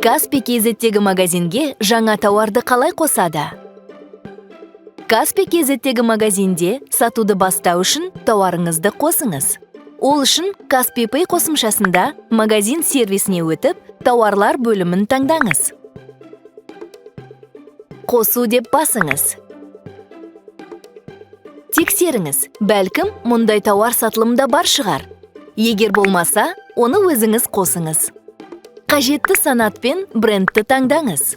Каспий KZ'тегі магазинге жаңа тауарды қалай қосады? Каспий KZ'тегі магазинде сатуды бастау үшін тауарыңызды қосыңыз. Ол үшін Каспий Pay қосымшасында магазин сервисіне өтіп, тауарлар бөлімін таңдаңыз. Қосу деп басыңыз. Тексеріңіз, бәлкім мұндай тауар сатылымда бар шығар. Егер болмаса, оны өзіңіз қосыңыз. Қажетті санат пен брендті таңдаңыз.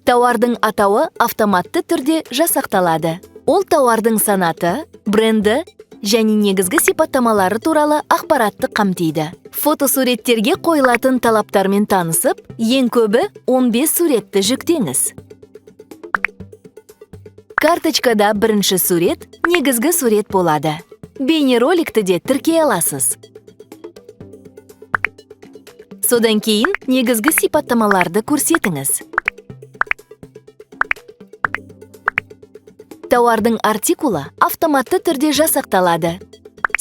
Тауардың атауы автоматты түрде жасақталады. Ол тауардың санаты, бренді және негізгі сипаттамалары туралы ақпаратты қамтиды. Фотосуреттерге қойылатын талаптармен танысып, ең көбі 15 суретті жүктеңіз. Карточкада бірінші сурет негізгі сурет болады. Бейнероликті де тіркей аласыз. Содан кейін негізгі сипаттамаларды көрсетіңіз. Тауардың артикулы автоматты түрде жасақталады.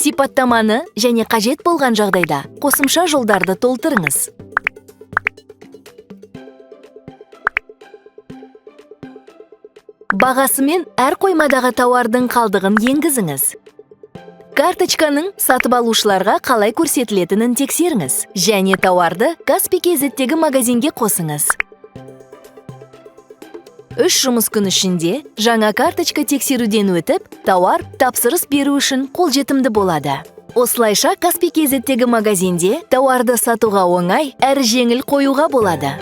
Сипаттаманы және қажет болған жағдайда қосымша жолдарды толтырыңыз. Бағасымен әр қоймадағы тауардың қалдығын енгізіңіз. Карточканың сатып алушыларға қалай көрсетілетінін тексеріңіз және тауарды Каспий KZ'тегі магазинге қосыңыз. 3 жұмыс күн ішінде жаңа карточка тексеруден өтіп, тауар тапсырыс беру үшін қолжетімді болады. Осылайша Каспий KZ'тегі магазинде тауарды сатуға оңай әрі жеңіл қоюға болады.